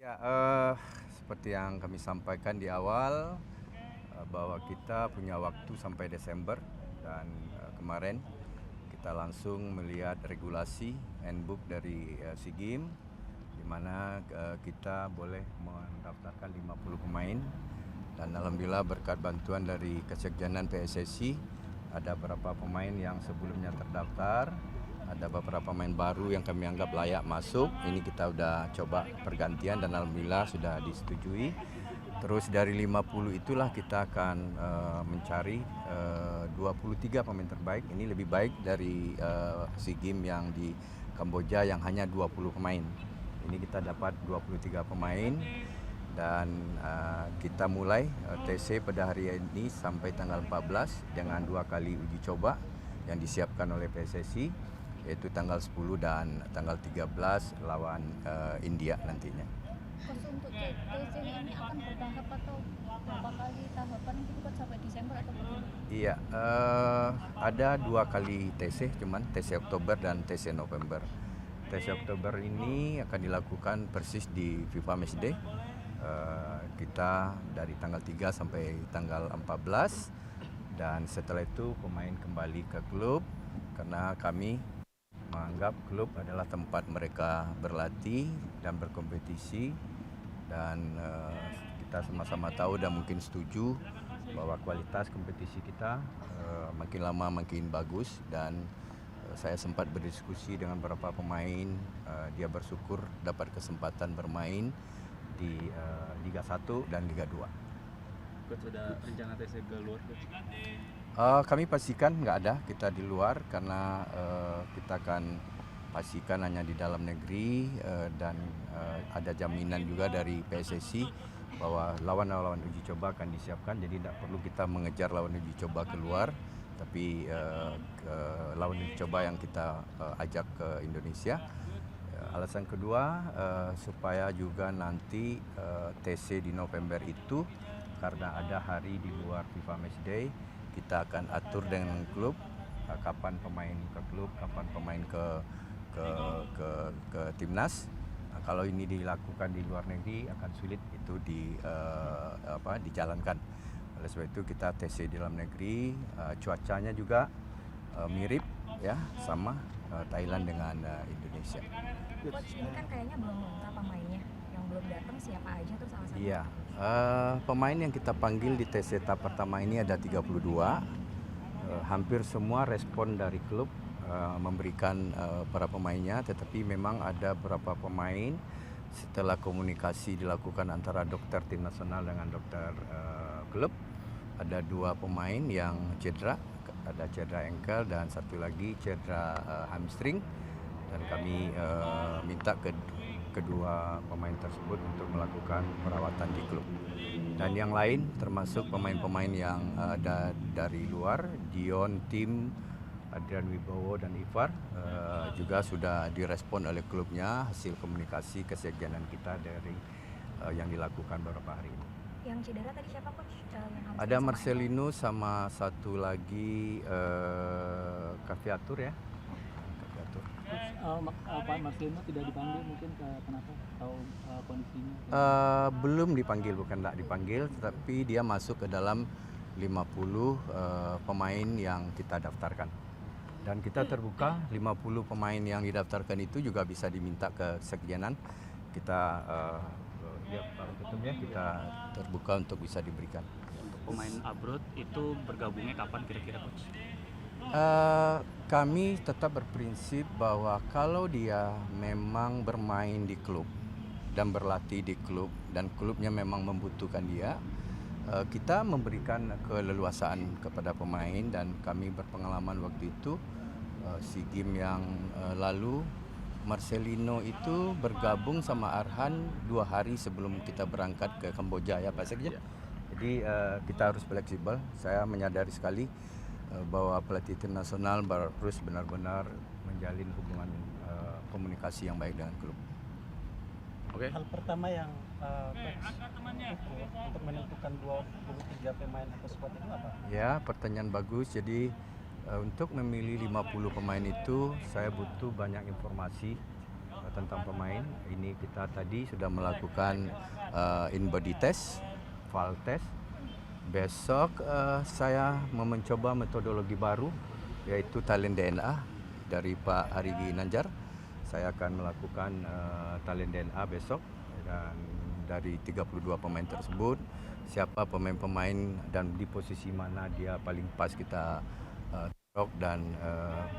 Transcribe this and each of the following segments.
Ya, seperti yang kami sampaikan di awal, bahwa kita punya waktu sampai Desember dan kemarin kita langsung melihat regulasi handbook dari SEA Games di mana kita boleh mendaftarkan 50 pemain dan alhamdulillah berkat bantuan dari Kesekjenan PSSI ada beberapa pemain yang sebelumnya terdaftar, ada beberapa pemain baru yang kami anggap layak masuk. Ini kita udah coba pergantian dan alhamdulillah sudah disetujui. Terus dari 50 itulah kita akan mencari 23 pemain terbaik. Ini lebih baik dari SEA Games yang di Kamboja yang hanya 20 pemain. Ini kita dapat 23 pemain dan kita mulai TC pada hari ini sampai tanggal 14 dengan 2 kali uji coba yang disiapkan oleh PSSI, yaitu tanggal 10 dan tanggal 13 lawan India nantinya. Coach, untuk TC ini akan bertahap atau berapa kali tahapan gitu kan sampai Desember atau bagaimana? Iya, ada 2 kali TC, cuman TC Oktober dan TC November. TC Oktober ini akan dilakukan persis di FIFA Matchday. Kita dari tanggal 3 sampai tanggal 14 dan setelah itu pemain kembali ke klub karena kami menganggap klub adalah tempat mereka berlatih dan berkompetisi dan kita sama-sama tahu dan mungkin setuju bahwa kualitas kompetisi kita makin lama makin bagus dan saya sempat berdiskusi dengan beberapa pemain, dia bersyukur dapat kesempatan bermain di Liga 1 dan Liga 2. Coach, ada rencana TC ke luar, Coach? Kami pastikan nggak ada kita di luar karena kita akan pastikan hanya di dalam negeri dan ada jaminan juga dari PSSI bahwa lawan-lawan uji coba akan disiapkan, jadi tidak perlu kita mengejar lawan uji coba keluar, tapi lawan uji coba yang kita ajak ke Indonesia. Alasan kedua supaya juga nanti TC di November itu karena ada hari di luar FIFA Matchday, kita akan atur dengan klub kapan pemain ke klub, kapan pemain ke timnas. Kalau ini dilakukan di luar negeri akan sulit itu dijalankan. Oleh sebab itu kita TC di dalam negeri, cuacanya juga mirip ya sama Thailand dengan Indonesia. Coach, ini kan kayaknya belum lengkap pemainnya. Yang belum datang siapa aja tuh salah satu? Iya, pemain yang kita panggil di TC tahap pertama ini ada 32. Hampir semua respon dari klub memberikan para pemainnya, tetapi memang ada beberapa pemain setelah komunikasi dilakukan antara dokter tim nasional dengan dokter klub, ada 2 pemain yang cedera, ada cedera ankle dan satu lagi cedera hamstring, dan kami minta kedua pemain tersebut untuk melakukan perawatan di klub. Dan yang lain termasuk pemain-pemain yang ada dari luar, Dion, Tim, Adrian Wibowo dan Ivar juga sudah direspon oleh klubnya hasil komunikasi kesekjenan kita dari yang dilakukan beberapa hari ini. Yang cedera tadi siapa, Coach? Ada Marcelino sama satu lagi Kaviatur ya. Kaviatur. Pak Marcelino tidak dipanggil mungkin kenapa? Atau kondisinya? Belum dipanggil, bukan tidak dipanggil, tetapi dia masuk ke dalam 50 pemain yang kita daftarkan. Dan kita terbuka 50 pemain yang didaftarkan itu juga bisa diminta ke sekjenan. Kita ya Pak Ketum ya, kita terbuka untuk bisa diberikan. Untuk pemain abroad itu bergabungnya kapan kira-kira, Coach? Kami tetap berprinsip bahwa kalau dia memang bermain di klub dan berlatih di klub dan klubnya memang membutuhkan dia, kita memberikan keleluasaan kepada pemain dan kami berpengalaman waktu itu SEA Games yang lalu Marcelino itu bergabung sama Arhan 2 hari sebelum kita berangkat ke Kamboja ya Pak Sekjen. Jadi kita harus fleksibel. Saya menyadari sekali bahwa pelatih tim nasional harus benar-benar menjalin hubungan komunikasi yang baik dengan klub. Oke. Hal pertama yang untuk menentukan 23 pemain atau squad itu apa? Ya, pertanyaan bagus. Jadi untuk memilih 50 pemain itu saya butuh banyak informasi tentang pemain. Ini kita tadi sudah melakukan in body test, file test. Besok saya mencoba metodologi baru yaitu talent DNA dari Pak Arigi Nanjar. Saya akan melakukan talent DNA besok dan dari 32 pemain tersebut siapa pemain-pemain dan di posisi mana dia paling pas kita taruh dan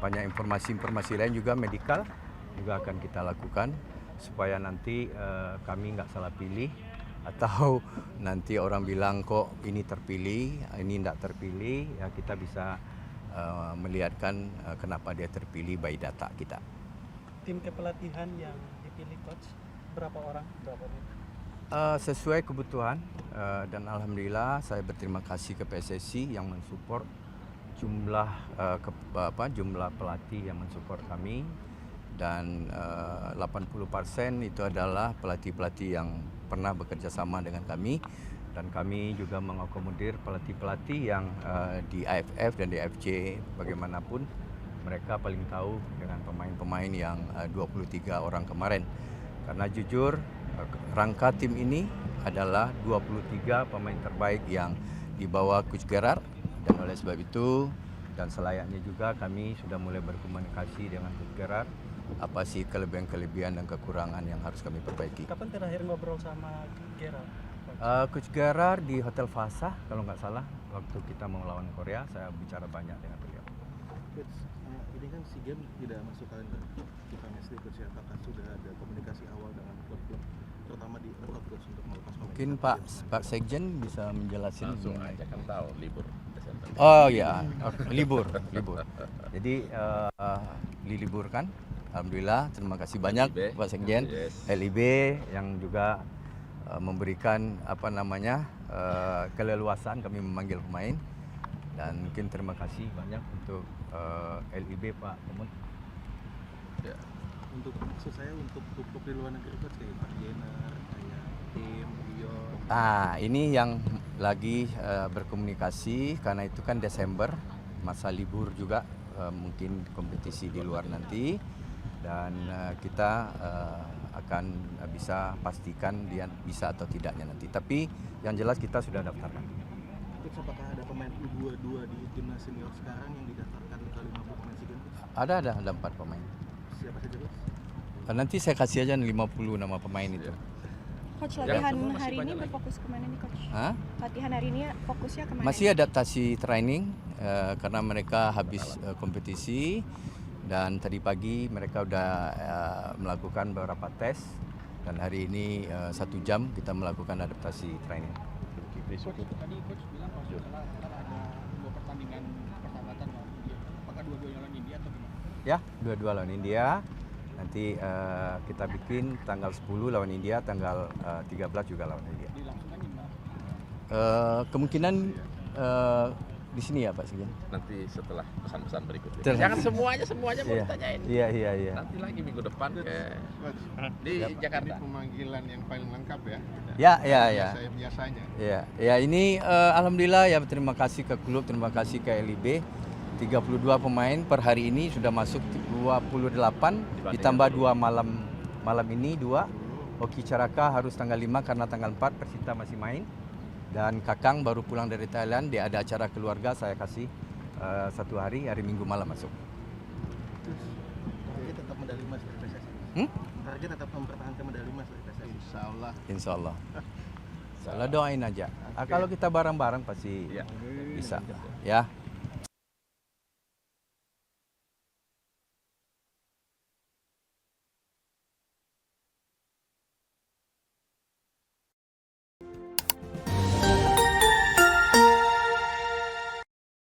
banyak informasi-informasi lain juga medikal juga akan kita lakukan supaya nanti kami nggak salah pilih atau nanti orang bilang kok ini terpilih, ini tidak terpilih, ya kita bisa melihatkan kenapa dia terpilih by data kita. Tim kepelatihan yang dipilih coach berapa orang? Sesuai kebutuhan dan alhamdulillah saya berterima kasih ke PSSI yang mensupport jumlah jumlah pelatih yang mensupport kami dan 80% itu adalah pelatih-pelatih yang pernah bekerja sama dengan kami dan kami juga mengakomodir pelatih-pelatih yang di AFF dan di AFC bagaimanapun mereka paling tahu dengan pemain-pemain yang 23 orang kemarin karena jujur rangka tim ini adalah 23 pemain terbaik yang dibawa Coach Gerard dan oleh sebab itu dan selayaknya juga kami sudah mulai berkomunikasi dengan Coach Gerard apa sih kelebihan-kelebihan dan kekurangan yang harus kami perbaiki. Kapan terakhir ngobrol sama Gerard? Coach Gerard di Hotel Fasa kalau nggak salah waktu kita mau lawan Korea saya bicara banyak dengan beliau. Coach, ini kan SEA Games tidak masuk kalender FIFA Matchday, Coach. Apakah sudah ada komunikasi awal dengan klub-klub terutama di Eropa, Coach, untuk melepas pemain? Mungkin Pak Sekjen bisa menjelaskan langsung aja kan tahu libur Desember. Oh ya, libur. Jadi diliburkan. Alhamdulillah, terima kasih banyak LIB, Pak Sekjen, yes. LIB yang juga memberikan keleluasan kami memanggil pemain dan mungkin terima kasih banyak untuk LIB Pak Komod. Ya. Untuk maksud saya untuk klub-klub di luar negeri, Coach, kayak Pak Jenner, kayak tim Rio. Ini yang lagi berkomunikasi karena itu kan Desember masa libur juga mungkin kompetisi di luar nanti dan kita akan bisa pastikan dia bisa atau tidaknya nanti. Tapi yang jelas kita sudah daftarkan. Coach, apakah ada pemain U22 di timnas senior sekarang yang didaftarkan ke 50 pemain SEA Games? Ada 4 pemain. Siapa saja, Coach? Nanti saya kasih aja 50 nama pemain itu. Coach, Yang latihan semua masih hari ini banyak lagi. berfokus kemana nih, Coach? Hah? Latihan hari ini fokusnya kemana? Masih adaptasi training karena mereka habis kompetisi dan tadi pagi mereka udah melakukan beberapa tes dan hari ini 1 jam kita melakukan adaptasi training. Coach, tadi Coach bilang kalau salah ada 2 pertandingan persahabatan lawan India. Apakah dua-duanya lawan India atau gimana? Ya, dua-dua lawan India. Nanti kita bikin tanggal 10 lawan India, tanggal 13 juga lawan India. Dilangsungkan gimana? Kemungkinan di sini ya Pak Sekjen. Nanti setelah pesan-pesan berikutnya. Betul. Jangan semuanya mau Iya. ditanyain. Iya. Nanti lagi minggu depan di Jakarta. Ini pemanggilan yang paling lengkap ya. Ya. Biasanya. Ya ini alhamdulillah ya terima kasih ke klub, terima kasih ke LIB. 32 pemain per hari ini sudah masuk 28 ditambah 2 malam ini 2. Oki Caraka harus tanggal 5 karena tanggal 4 Persita masih main. Dan Kakang baru pulang dari Thailand, dia ada acara keluarga, saya kasih 1 hari Minggu malam masuk. Target tetap medali emas dari PSSI. Target tetap mempertahankan medali emas dari PSSI. Insya Allah. Doain aja. Kalau kita bareng-bareng pasti Iya. bisa. Ya.